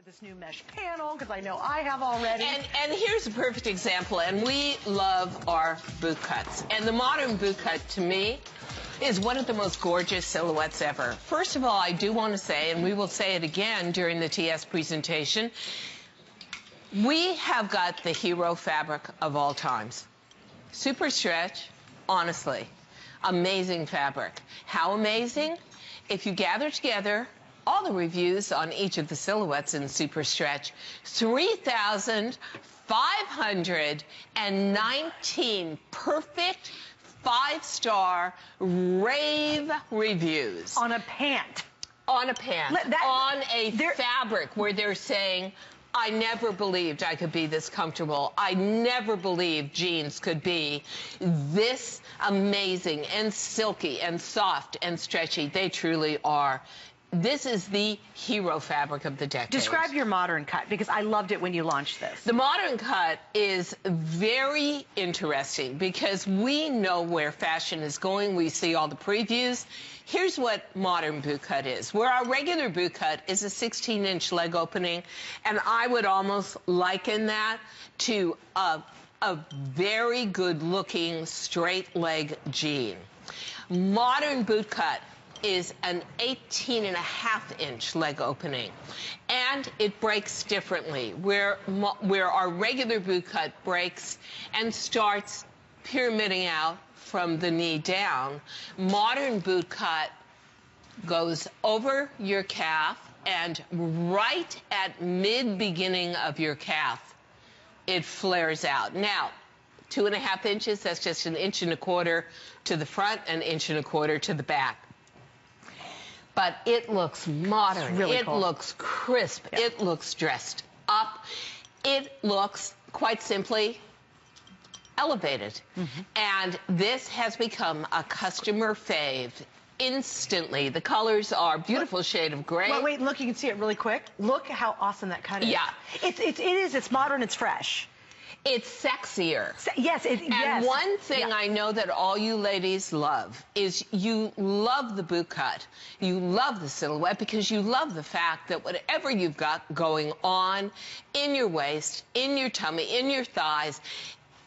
this new mesh panel, because I know I have already. And here's a perfect example, and we love our boot cuts. And the modern boot cut, to me, is one of the most gorgeous silhouettes ever. First of all, I do want to say, and we will say it again during the TS presentation, we have got the hero fabric of all times. SuperStretch, honestly, amazing fabric. How amazing? If you gather together all the reviews on each of the silhouettes in SuperStretch, 3,519 perfect 5-star rave reviews. On a pant. On a pant. On a fabric where they're saying, I never believed I could be this comfortable. I never believed jeans could be this amazing and silky and soft and stretchy. They truly are. This is the hero fabric of the decade. Describe your modern cut, because I loved it when you launched this. The modern cut is very interesting because we know where fashion is going. We see all the previews. Here's what modern boot cut is. Where our regular boot cut is a 16-inch leg opening, and I would almost liken that to a very good-looking straight leg jean. Modern boot cut is an 18.5-inch leg opening, and it breaks differently. Where our regular boot cut breaks and starts pyramiding out from the knee down, modern boot cut goes over your calf, and right at mid-beginning of your calf, it flares out. Now, 2.5 inches, that's just 1.25 inches to the front, 1.25 inches to the back. But it looks modern. Really cool. It looks crisp. Yeah. It looks dressed up. It looks, quite simply, elevated. And this has become a customer fave instantly. The colors are beautiful shade of gray. Well, wait, look, you can see it really quick. Look how awesome that cut is. Yeah. It's modern, it's fresh. It's sexier. Yes, And one thing I know that all you ladies love is you love the boot cut. You love the silhouette because you love the fact that whatever you've got going on in your waist, in your tummy, in your thighs,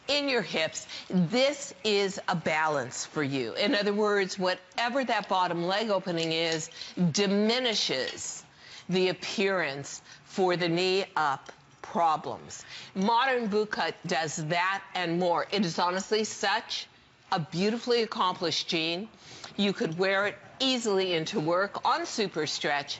in your hips, this is a balance for you. In other words, whatever that bottom leg opening is diminishes the appearance for the knee up problems. Modern boot cut does that and more. It is honestly such a beautifully accomplished jean. You could wear it easily into work on SuperStretch.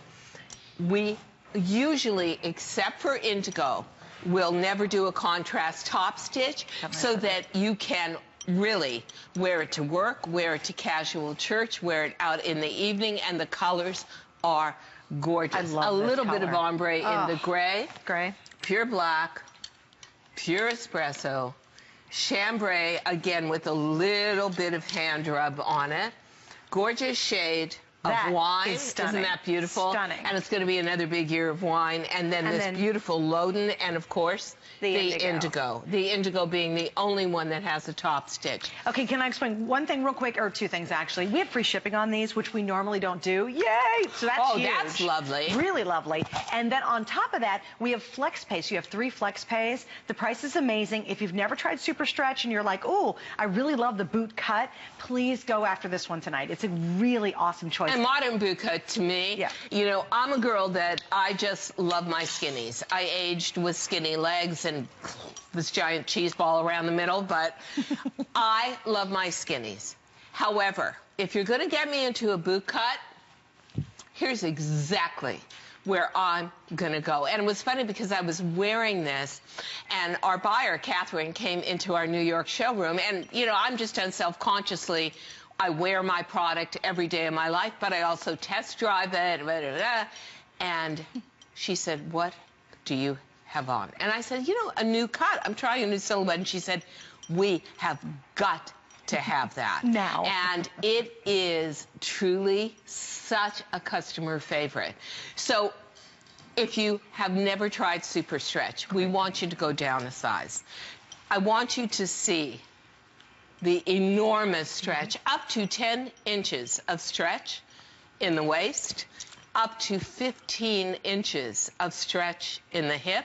We usually, except for indigo, will never do a contrast top stitch so that you can really wear it to work, wear it to casual church, wear it out in the evening, and the colors are gorgeous. I love a little color. bit of ombre in the gray. Gray. Pure black, pure espresso, chambray, again with a little bit of hand rub on it. Gorgeous shade of wine. Isn't that beautiful? Stunning. And it's going to be another big year of wine. And then this beautiful Loden, and of course, the indigo. The indigo being the only one that has a top stitch. Okay, can I explain one thing real quick, or two things actually? We have free shipping on these, which we normally don't do. Yay! So that's huge. Oh, that's lovely. Really lovely. And then on top of that, we have flex pay. So you have 3 flex pays. The price is amazing. If you've never tried SuperStretch and you're like, oh, I really love the boot cut, please go after this one tonight. It's a really awesome choice. And modern boot cut, to me, you know, I'm a girl that I just love my skinnies. I aged with skinny legs and this giant cheese ball around the middle, but I love my skinnies. However, if you're going to get me into a boot cut, here's exactly where I'm going to go. And it was funny because I was wearing this, and our buyer, Catherine, came into our New York showroom, and, you know, I'm just done self-consciously. I wear my product every day of my life, but I also test drive it, and she said, what do you have on? And I said, you know, a new cut. I'm trying a new silhouette. And she said, we have got to have that. Now. And it is truly such a customer favorite. So if you have never tried SuperStretch, we want you to go down a size. I want you to see the enormous stretch, up to 10 inches of stretch in the waist, up to 15 inches of stretch in the hip,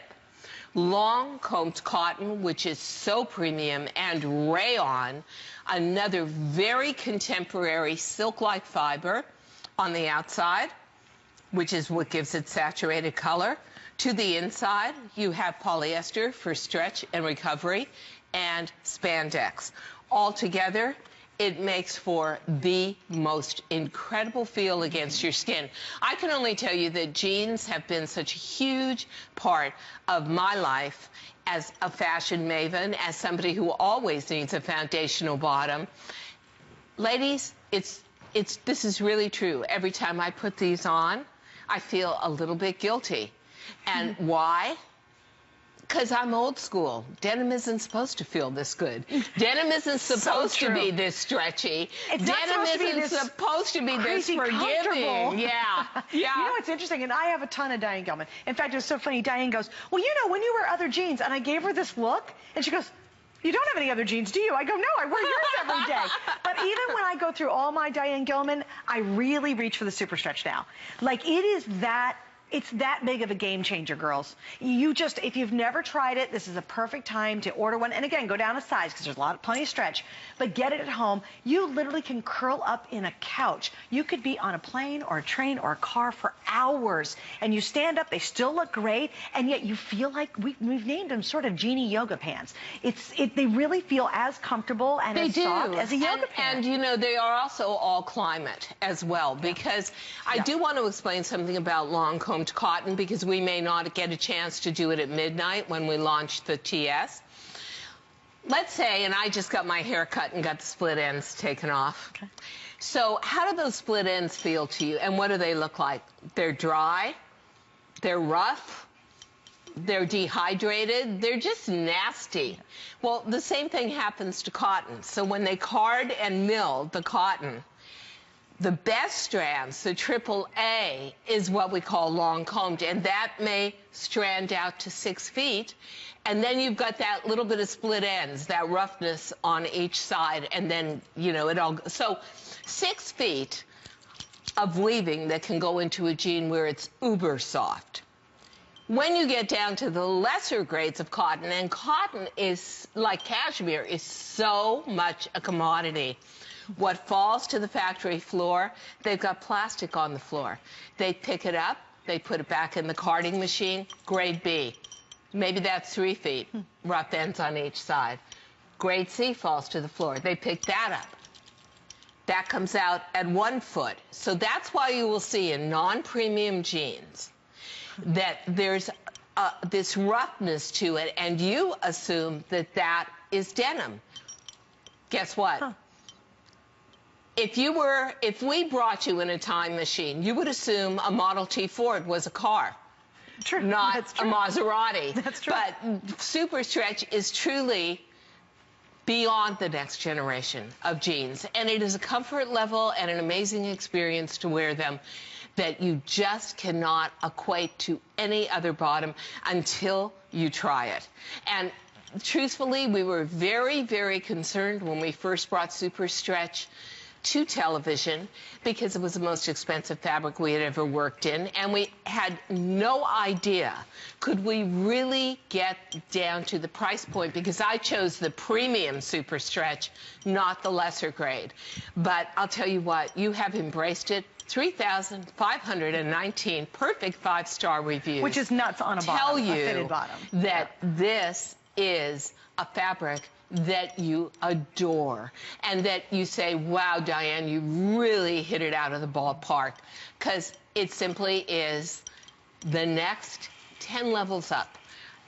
long combed cotton, which is so premium, and rayon, another very contemporary silk-like fiber on the outside, which is what gives it saturated color. To the inside, you have polyester for stretch and recovery, and spandex. All together, it makes for the most incredible feel against your skin. I can only tell you that jeans have been such a huge part of my life as a fashion maven, as somebody who always needs a foundational bottom. Ladies, this is really true. Every time I put these on, I feel a little bit guilty. And why? Because I'm old school. Denim isn't supposed to feel this good. Denim isn't supposed to be this stretchy. Denim isn't supposed to be this forgiving. Yeah. Yeah. You know what's interesting? And I have a ton of Diane Gilman. In fact, it was so funny. Diane goes, well, you know, when you wear other jeans, and I gave her this look, and she goes, you don't have any other jeans, do you? I go, no, I wear yours every day. But even when I go through all my Diane Gilman, I really reach for the SuperStretch now. Like, it's that big of a game changer, girls. If you've never tried it, this is a perfect time to order one. And again, go down a size because there's plenty of stretch. But get it at home. You literally can curl up in a couch. You could be on a plane or a train or a car for hours. And you stand up, they still look great. And yet you feel like we've named them sort of genie yoga pants. They really feel as comfortable and as soft as a yoga pant. And you know, they are also all climate as well. Because I do want to explain something about long combed cotton, because we may not get a chance to do it at midnight when we launch the TS. Let's say, and I just got my hair cut and got the split ends taken off. Okay. So how do those split ends feel to you, and what do they look like? They're dry, they're rough, they're dehydrated, they're just nasty. Well, the same thing happens to cotton. So when they card and mill the cotton, the best strands, the AAA, is what we call long combed, and that may strand out to 6 feet. And then you've got that little bit of split ends, that roughness on each side, and then, you know, it all. So 6 feet of weaving that can go into a jean where it's uber soft. When you get down to the lesser grades of cotton, and cotton is, like cashmere, is so much a commodity. What falls to the factory floor, they've got plastic on the floor. They pick it up, they put it back in the carding machine, grade B. Maybe that's 3 feet, rough ends on each side. Grade C falls to the floor. They pick that up. That comes out at 1 foot. So that's why you will see in non-premium jeans that there's this roughness to it, and you assume that that is denim. Guess what? If we brought you in a time machine, you would assume a Model T Ford was a car. True. Not a Maserati. That's true. But SuperStretch is truly beyond the next generation of jeans. And it is a comfort level and an amazing experience to wear them that you just cannot equate to any other bottom until you try it. And truthfully, we were very, very concerned when we first brought SuperStretch to television because it was the most expensive fabric we had ever worked in, and we had no idea could we really get down to the price point, because I chose the premium SuperStretch, not the lesser grade. But I'll tell you what, you have embraced it. 3,519 perfect 5-star reviews. Which is nuts on a bottom, a fitted bottom. That this is a fabric that you adore, and that you say, wow, Diane, you really hit it out of the ballpark, because it simply is the next 10 levels up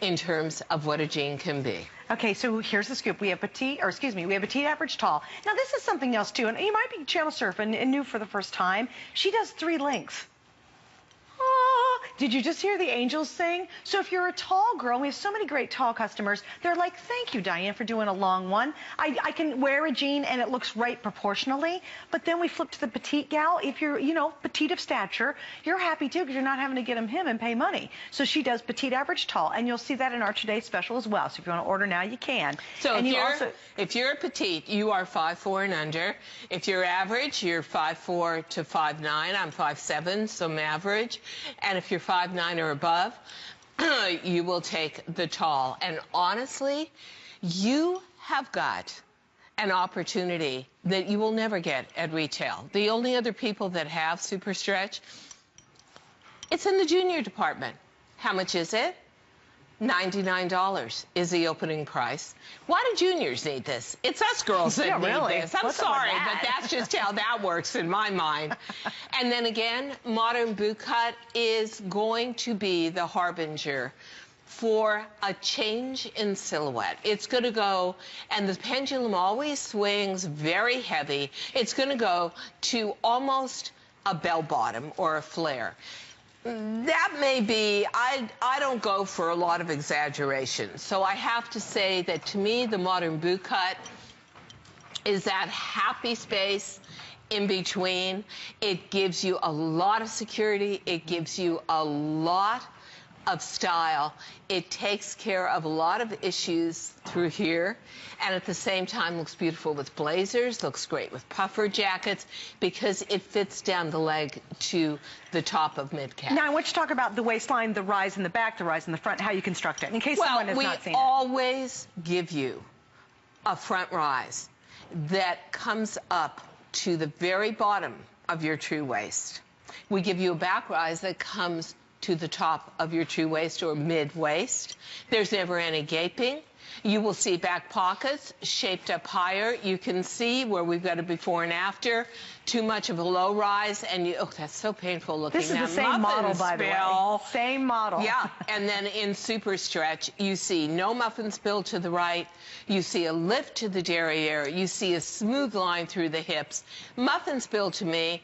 in terms of what a jean can be. Okay, so here's the scoop. We have petite, we have petite, average, tall. Now this is something else too, and you might be channel surfing and new for the first time. She does 3 lengths. Did you just hear the angels sing? So if you're a tall girl, we have so many great tall customers, they're like, thank you, Diane, for doing a long one. I can wear a jean and it looks right proportionally, but then we flip to the petite gal. If you're, you know, petite of stature, you're happy too because you're not having to get them him and pay money. So she does petite, average, tall, and you'll see that in our today's special as well. So if you want to order now, you can. So and if you're a petite, you are 5'4" and under. If you're average, you're 5'4" to 5'9". I'm 5'7", so I'm average. And if you're 5'9" or above, you will take the tall. And honestly, you have got an opportunity that you will never get at retail. The only other people that have SuperStretch, it's in the junior department. How much is it? $99 is the opening price. Why do juniors need this? It's us girls that need this. I'm sorry, but that's just how that works in my mind. And then again, modern BootCut is going to be the harbinger for a change in silhouette. It's going to go, and the pendulum always swings very heavy. It's going to go to almost a bell bottom or a flare. That may be, I don't go for a lot of exaggeration. So I have to say that to me, the modern BootCut is that happy space in between. It gives you a lot of security. It gives you a lot of style. It takes care of a lot of issues through here, and at the same time looks beautiful with blazers, looks great with puffer jackets, because it fits down the leg to the top of mid-calf. Now I want you to talk about the waistline, the rise in the back, the rise in the front, how you construct it, in case someone has not seen it. Well, we always give you a front rise that comes up to the very bottom of your true waist. We give you a back rise that comes to the top of your true waist or mid-waist. There's never any gaping. You will see back pockets shaped up higher. You can see where we've got a before and after. Too much of a low rise, and you, oh, that's so painful looking. This is the same model, by the way. Same model. Yeah, and then in SuperStretch, you see no muffin spill to the right. You see a lift to the derriere. You see a smooth line through the hips. Muffin spill, to me,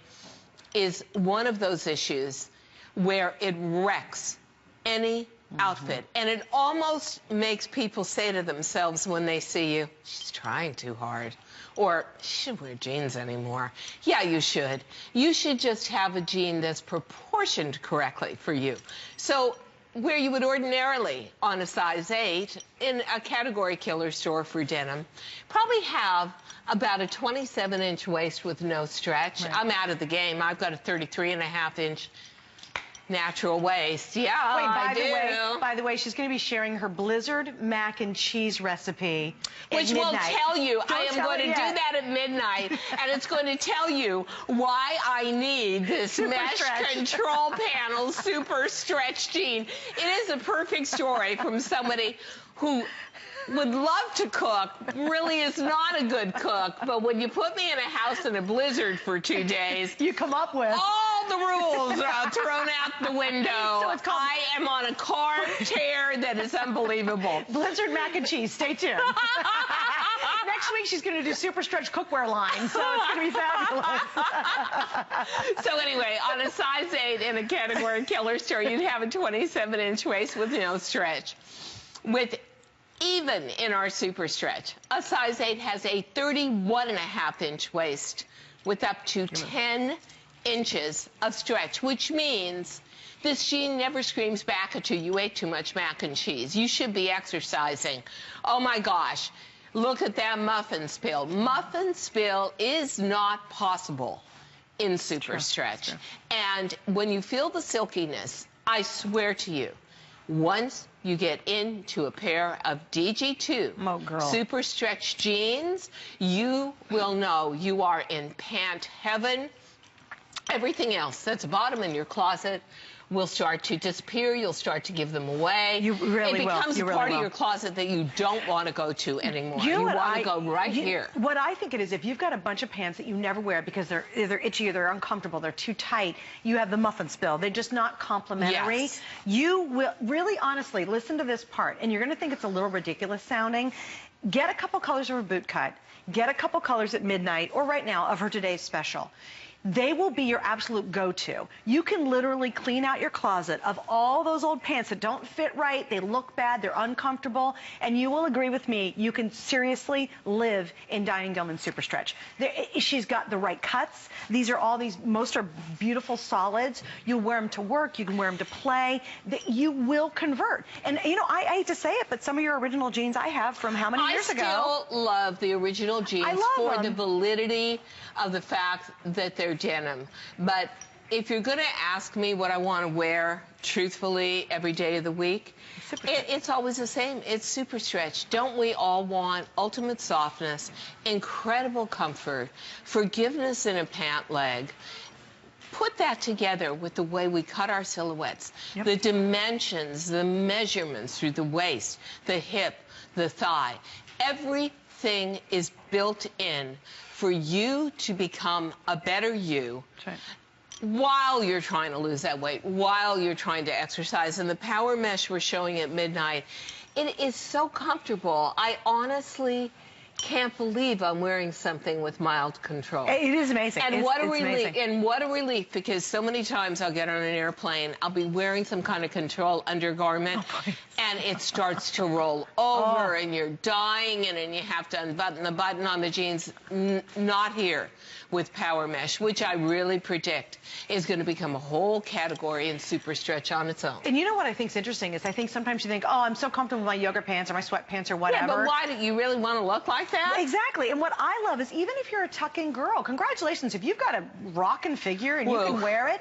is one of those issues where it wrecks any outfit. And it almost makes people say to themselves when they see you, she's trying too hard. Or, she shouldn't wear jeans anymore. Yeah, you should. You should just have a jean that's proportioned correctly for you. So where you would ordinarily, on a size 8, in a category killer store for denim, probably have about a 27-inch waist with no stretch. Right. I'm out of the game. I've got a 33.5-inch natural waist. Yeah, wait, I do. By the way, she's going to be sharing her blizzard mac and cheese recipe which will tell you, I am going to do that at midnight, and it's going to tell you why I need this mesh control panel SuperStretch jean. It is a perfect story from somebody who would love to cook, really is not a good cook, but when you put me in a house in a blizzard for 2 days, you come up with all the rules are thrown out the window. So it's I am on a carb tear that is unbelievable. Blizzard mac and cheese. Stay tuned. Next week she's going to do SuperStretch cookware line, so it's going to be fabulous. So anyway, on a size 8 in a category killer store, you'd have a 27-inch waist with no stretch. With even in our SuperStretch, a size 8 has a 31.5-inch waist with up to 10 inches of stretch, which means this jean never screams back at you, you ate too much mac and cheese. You should be exercising. Oh my gosh, look at that muffin spill. Muffin spill is not possible in SuperStretch. And when you feel the silkiness, I swear to you, once you get into a pair of DG2 SuperStretch jeans, you will know you are in pant heaven. Everything else that's bottom in your closet will start to disappear. You'll start to give them away. You really will. It becomes a part of your closet that you don't want to go to anymore. You want to go right here. What I think it is, if you've got a bunch of pants that you never wear because they're either itchy or they're uncomfortable, they're too tight, you have the muffin spill. They're just not complimentary. Yes. You will, really honestly, listen to this part, and you're going to think it's a little ridiculous sounding. Get a couple colors of her BootCut. Get a couple colors at midnight or right now of her today's special. they will be your absolute go-to. You can literally clean out your closet of all those old pants that don't fit right, they look bad, they're uncomfortable, and you will agree with me, you can seriously live in Diane Gilman SuperStretch. She's got the right cuts. Most are beautiful solids. You'll wear them to work, you can wear them to play. You will convert. And you know, I hate to say it, but some of your original jeans I have from how many years ago? I still love the original jeans for the validity of the fact that they're denim. But if you're going to ask me what I want to wear, truthfully, every day of the week, it's always the same. It's SuperStretch. Don't we all want ultimate softness, incredible comfort, forgiveness in a pant leg? Put that together with the way we cut our silhouettes, the dimensions, the measurements through the waist, the hip, the thigh. Everything is built in for you to become a better you. That's right. While you're trying to lose that weight, while you're trying to exercise. And the power mesh we're showing at midnight, it is so comfortable. I honestly can't believe I'm wearing something with mild control. It is amazing. And what a relief. And what a relief, because so many times I'll get on an airplane, I'll be wearing some kind of control undergarment, and it starts to roll over, and you're dying, and then you have to unbutton the button on the jeans. Not here with Power Mesh, which I really predict is going to become a whole category in SuperStretch on its own. And you know what I think is interesting is I think sometimes you think, oh, I'm so comfortable with my yoga pants or my sweatpants or whatever. Yeah, but why do you really want to look like that? Exactly. And what I love is even if you're a tuck-in girl, congratulations, if you've got a rockin' figure and you can wear it,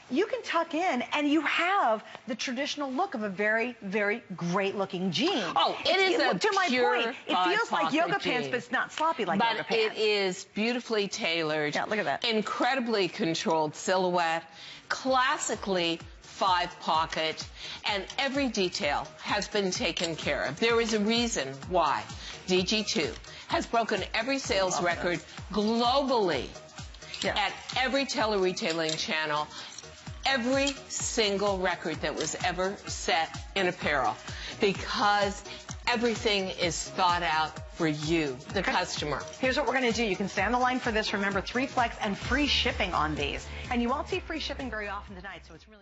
you can tuck in and you have the traditional look of a very, very great-looking jean. Oh, it is a to my pure point, it feels like yoga pants, but it's not sloppy like yoga pants. But it is beautifully tailored. Yeah, look at that. Incredibly controlled silhouette, classically 5-pocket, and every detail has been taken care of. There is a reason why DG2 has broken every sales record globally at every tele-retailing channel, every single record that was ever set in apparel, because everything is thought out for you, the customer. Here's what we're going to do. You can stay on the line for this. Remember, 3 flex and free shipping on these. And you won't see free shipping very often tonight, so it's really